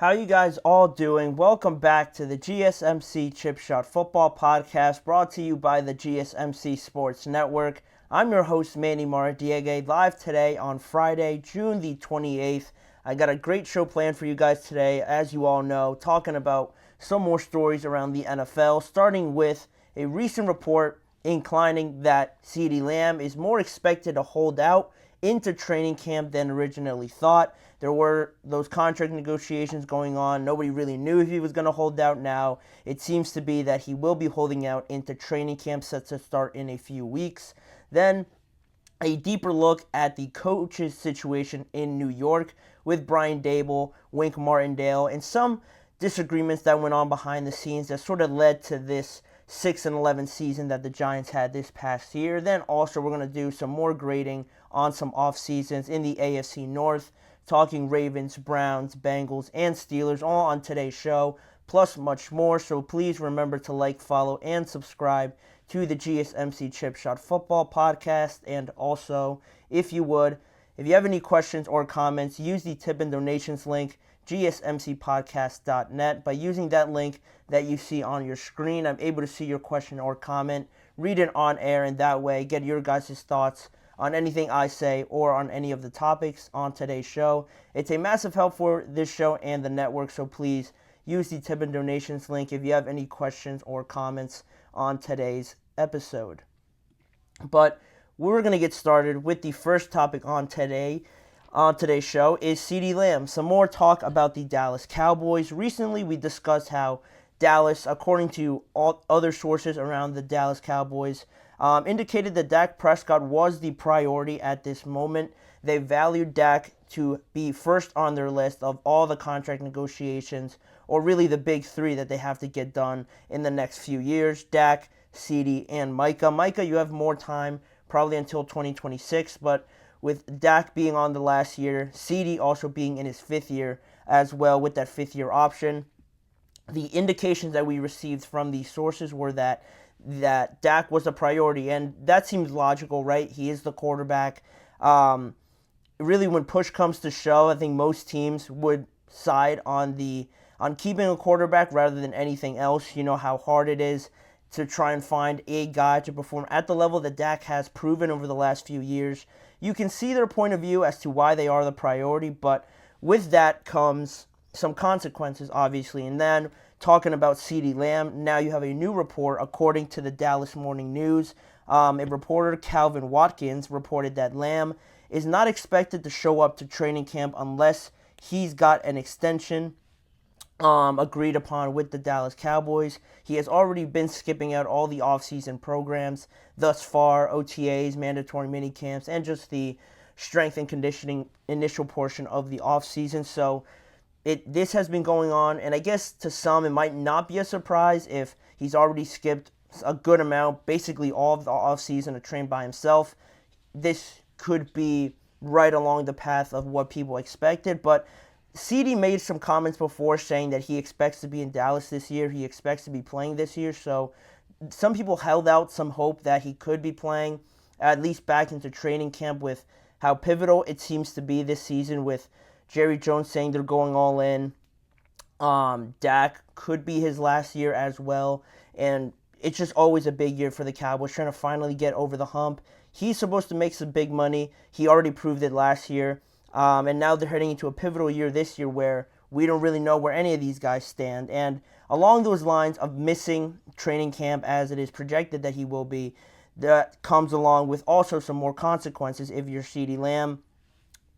How you guys all doing? Welcome back to the GSMC Chip Shot Football Podcast, brought to you by the GSMC Sports Network. I'm your host, Manny Maradiaga, live today on Friday, June the 28th. I got a great show planned for you guys today, as you all know, talking about some more stories around the NFL, starting with a recent report inclining that CeeDee Lamb is more expected to hold out into training camp than originally thought. There were those contract negotiations going on. Nobody really knew if he was going to hold out now. It seems to be that he will be holding out into training camp set to start in a few weeks. Then a deeper look at the coach's situation in New York with Brian Daboll, Wink Martindale, and some disagreements that went on behind the scenes that sort of led to this 6-11 season that the Giants had this past year. Then also we're going to do some more grading on some off seasons in the AFC North, talking Ravens, Browns, Bengals, and Steelers, all on today's show, plus much more. So please remember to like, follow, and subscribe to the GSMC Chip Shot Football Podcast. And also, if you have any questions or comments, use the tip and donations link, GSMCpodcast.net. By using that link that you see on your screen, I'm able to see your question or comment, read it on air, and that way get your guys' thoughts on anything I say or on any of the topics on today's show. It's a massive help for this show and the network, so please use the tip and donations link if you have any questions or comments on today's episode. But we're going to get started with the first topic on today's show is CeeDee Lamb. Some more talk about the Dallas Cowboys. Recently, we discussed how Dallas, according to all other sources around the Dallas Cowboys, indicated that Dak Prescott was the priority at this moment. They valued Dak to be first on their list of all the contract negotiations, or really the big three that they have to get done in the next few years: Dak, CeeDee, and Micah. Micah, you have more time, probably until 2026, but with Dak being on the last year, CeeDee also being in his fifth year as well with that fifth-year option, the indications that we received from these sources were that Dak was a priority, and that seems logical, right? He is the quarterback. Really, when push comes to shove, I think most teams would side on keeping a quarterback rather than anything else. You know how hard it is to try and find a guy to perform at the level that Dak has proven over the last few years. You can see their point of view as to why they are the priority, but with that comes some consequences, obviously. And then talking about CeeDee Lamb, now you have a new report, according to the Dallas Morning News. A reporter, Calvin Watkins, reported that Lamb is not expected to show up to training camp unless he's got an extension agreed upon with the Dallas Cowboys. He has already been skipping out all the offseason programs thus far, OTAs, mandatory minicamps, and just the strength and conditioning initial portion of the offseason. So this has been going on, and I guess to some it might not be a surprise if he's already skipped a good amount, basically all of the offseason to train by himself. This could be right along the path of what people expected, but CeeDee made some comments before saying that he expects to be in Dallas this year. He expects to be playing this year, so some people held out some hope that he could be playing, at least back into training camp, with how pivotal it seems to be this season, with Jerry Jones saying they're going all in. Dak could be his last year as well, and it's just always a big year for the Cowboys, trying to finally get over the hump. He's supposed to make some big money. He already proved it last year. And now they're heading into a pivotal year this year where we don't really know where any of these guys stand. And along those lines of missing training camp, as it is projected that he will be, that comes along with also some more consequences if you're CeeDee Lamb.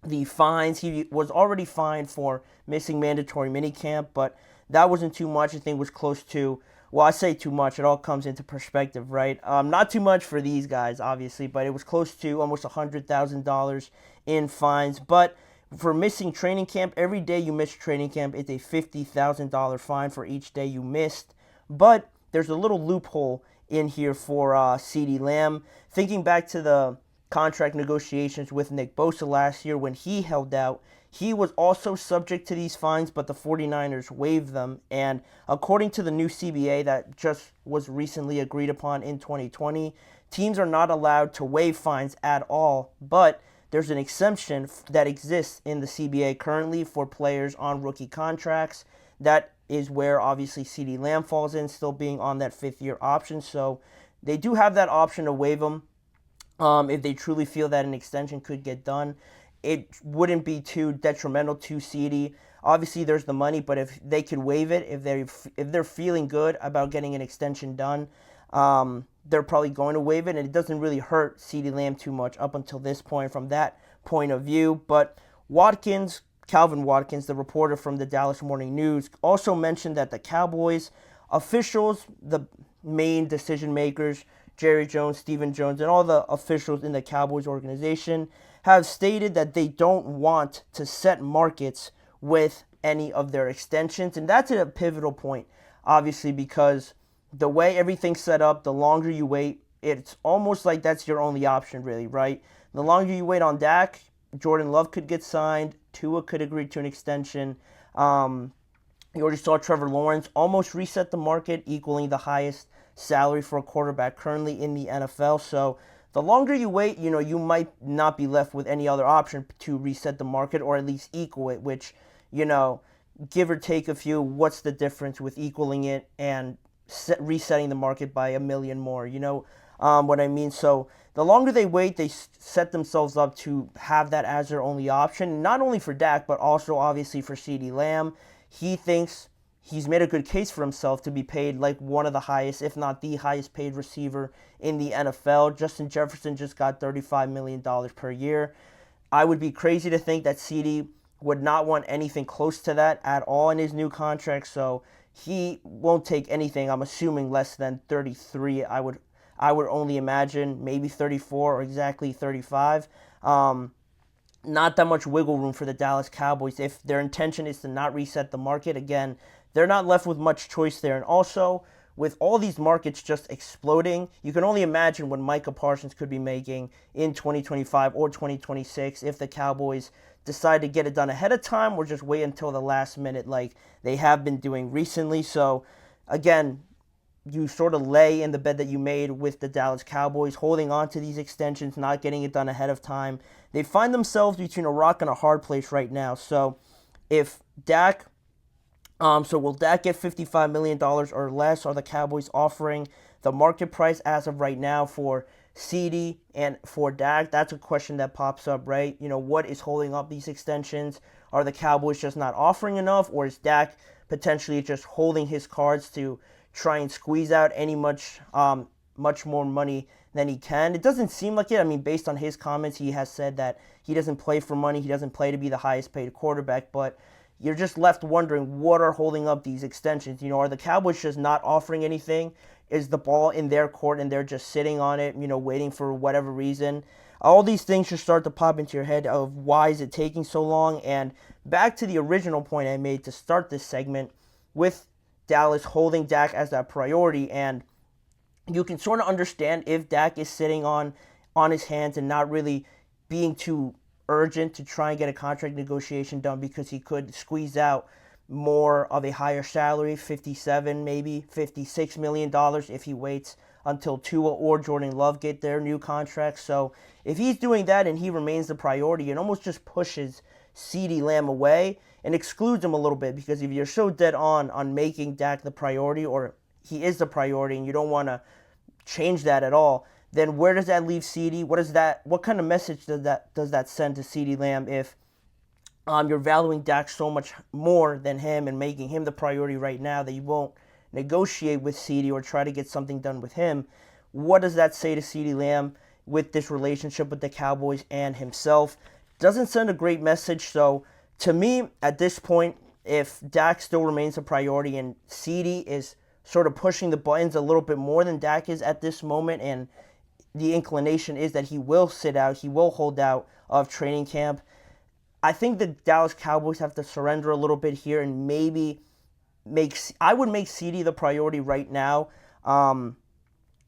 The fines, he was already fined for missing mandatory minicamp, but that wasn't too much. I think it was close to, well, I say too much. It all comes into perspective, right? Not too much for these guys, obviously, but it was close to almost $100,000 in fines. But for missing training camp, every day you miss training camp, it's a $50,000 fine for each day you missed. But there's a little loophole in here for CeeDee Lamb. Thinking back to the contract negotiations with Nick Bosa last year when he held out, he was also subject to these fines, but the 49ers waived them. And according to the new CBA that just was recently agreed upon in 2020, teams are not allowed to waive fines at all, but there's an exemption that exists in the CBA currently for players on rookie contracts. That is where obviously CeeDee Lamb falls in, still being on that 5th-year option. So they do have that option to waive him if they truly feel that an extension could get done. It wouldn't be too detrimental to CeeDee. Obviously, there's the money, but if they could waive it, if they're feeling good about getting an extension done, they're probably going to waive it, and it doesn't really hurt CeeDee Lamb too much up until this point from that point of view. But Calvin Watkins, the reporter from the Dallas Morning News, also mentioned that the Cowboys officials, the main decision makers, Jerry Jones, Stephen Jones, and all the officials in the Cowboys organization have stated that they don't want to set markets with any of their extensions. And that's a pivotal point, obviously, because the way everything's set up, the longer you wait, it's almost like that's your only option, really, right? The longer you wait on Dak, Jordan Love could get signed, Tua could agree to an extension. You already saw Trevor Lawrence almost reset the market, equaling the highest salary for a quarterback currently in the NFL. So the longer you wait, you might not be left with any other option to reset the market or at least equal it, which, give or take a few, what's the difference with equaling it and resetting the market by $1 million more? What I mean? So the longer they wait, they set themselves up to have that as their only option, not only for Dak, but also obviously for CeeDee Lamb. He thinks he's made a good case for himself to be paid like one of the highest, if not the highest paid receiver in the NFL. Justin Jefferson just got $35 million per year. I would be crazy to think that CeeDee would not want anything close to that at all in his new contract, so he won't take anything, I'm assuming, less than 33. I would only imagine maybe 34 or exactly 35. Not that much wiggle room for the Dallas Cowboys. If their intention is to not reset the market, again, they're not left with much choice there. And also, with all these markets just exploding, you can only imagine what Micah Parsons could be making in 2025 or 2026 if the Cowboys decide to get it done ahead of time or just wait until the last minute like they have been doing recently. So, again, you sort of lay in the bed that you made with the Dallas Cowboys, holding on to these extensions, not getting it done ahead of time. They find themselves between a rock and a hard place right now. So if Dak, will Dak get $55 million or less? Are the Cowboys offering the market price as of right now for CeeDee and for Dak? That's a question that pops up, right? What is holding up these extensions? Are the Cowboys just not offering enough, or is Dak potentially just holding his cards to try and squeeze out any much more money than he can? It doesn't seem like it. I mean, based on his comments, he has said that he doesn't play for money. He doesn't play to be the highest paid quarterback, but you're just left wondering what are holding up these extensions. Are the Cowboys just not offering anything? Is the ball in their court and they're just sitting on it, waiting for whatever reason? All these things should start to pop into your head of why is it taking so long? And back to the original point I made to start this segment with Dallas holding Dak as that priority, and you can sort of understand if Dak is sitting on his hands and not really being too urgent to try and get a contract negotiation done because he could squeeze out more of a higher salary, $57, maybe $56 million if he waits until Tua or Jordan Love get their new contracts. So if he's doing that and he remains the priority, it almost just pushes CeeDee Lamb away and excludes him a little bit, because if you're so dead on making Dak the priority, or he is the priority, and you don't want to change that at all, then where does that leave CeeDee? What kind of message does that send to CeeDee Lamb if you're valuing Dak so much more than him and making him the priority right now that you won't negotiate with CeeDee or try to get something done with him? What does that say to CeeDee Lamb with this relationship with the Cowboys and himself? Doesn't send a great message. So to me, at this point, if Dak still remains a priority and CeeDee is sort of pushing the buttons a little bit more than Dak is at this moment, and the inclination is that he will sit out, he will hold out of training camp, I think the Dallas Cowboys have to surrender a little bit here and maybe I would make CeeDee the priority right now,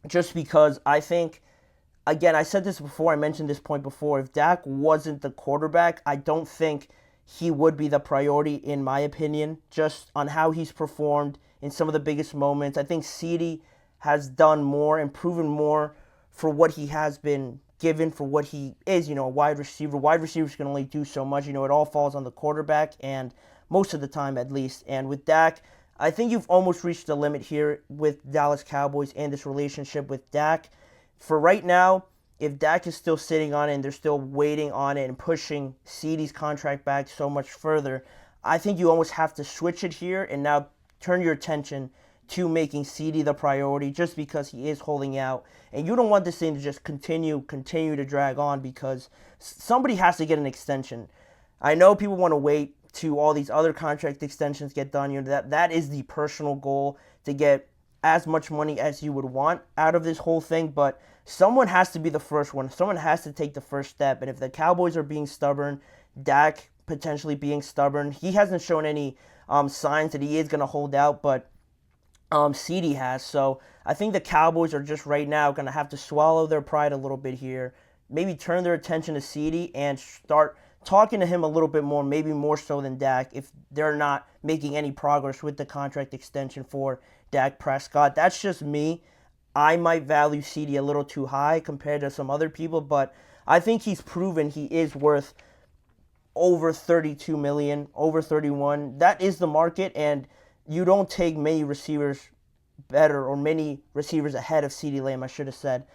just because I think, again, I said this before, I mentioned this point before, if Dak wasn't the quarterback, I don't think he would be the priority, in my opinion, just on how he's performed in some of the biggest moments. I think CeeDee has done more and proven more for what he has been given for what he is, a wide receiver. Wide receivers can only do so much. It all falls on the quarterback, and most of the time at least. And with Dak, I think you've almost reached the limit here with Dallas Cowboys and this relationship with Dak. For right now, if Dak is still sitting on it and they're still waiting on it and pushing CeeDee's contract back so much further, I think you almost have to switch it here and now turn your attention to making CeeDee the priority just because he is holding out. And you don't want this thing to just continue to drag on because somebody has to get an extension. I know people want to wait to all these other contract extensions get done. That is the personal goal, to get as much money as you would want out of this whole thing, but someone has to be the first one. Someone has to take the first step. And if the Cowboys are being stubborn, Dak potentially being stubborn, he hasn't shown any signs that he is going to hold out, but CeeDee has. So I think the Cowboys are just right now going to have to swallow their pride a little bit here, maybe turn their attention to CeeDee and start talking to him a little bit more, maybe more so than Dak, if they're not making any progress with the contract extension for Dak Prescott. That's just me. I might value CeeDee a little too high compared to some other people, but I think he's proven he is worth over $32 million, over 31. That is the market, and you don't take many receivers better, or many receivers ahead of CeeDee Lamb, I should have said,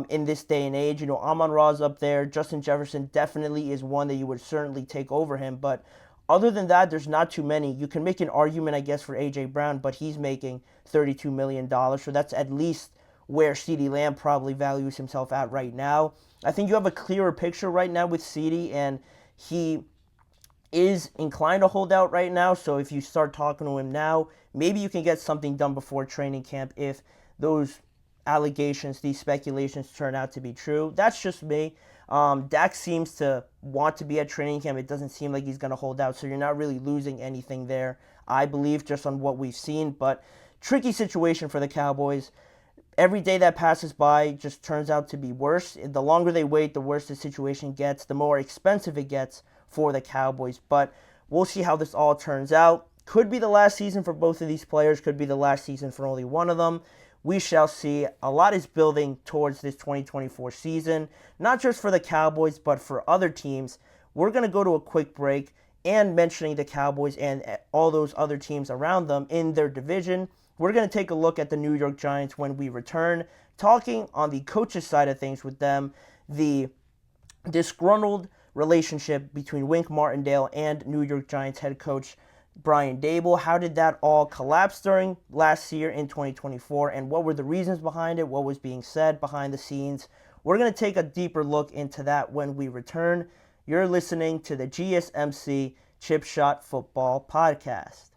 in this day and age. Amon-Ra's up there. Justin Jefferson definitely is one that you would certainly take over him, but other than that, there's not too many. You can make an argument, I guess, for A.J. Brown, but he's making $32 million, so that's at least where CeeDee Lamb probably values himself at right now. I think you have a clearer picture right now with CeeDee, and he is inclined to hold out right now, so if you start talking to him now, maybe you can get something done before training camp if those allegations, these speculations turn out to be true. That's just me. Dak seems to want to be at training camp. It doesn't seem like he's going to hold out, so you're not really losing anything there, I believe, just on what we've seen. But tricky situation for the Cowboys. Every day that passes by just turns out to be worse. The longer they wait, the worse the situation gets, the more expensive it gets for the Cowboys. But we'll see how this all turns out. Could be the last season for both of these players. Could be the last season for only one of them. We shall see. A lot is building towards this 2024 season, not just for the Cowboys, but for other teams. We're going to go to a quick break and mentioning the Cowboys and all those other teams around them in their division. We're going to take a look at the New York Giants when we return, talking on the coaches' side of things with them, the disgruntled relationship between Wink Martindale and New York Giants head coach Brian Daboll. How did that all collapse during last year in 2024, and what were the reasons behind it? What was being said behind the scenes? We're going to take a deeper look into that when we return. You're listening to the GSMC Chip Shot Football Podcast.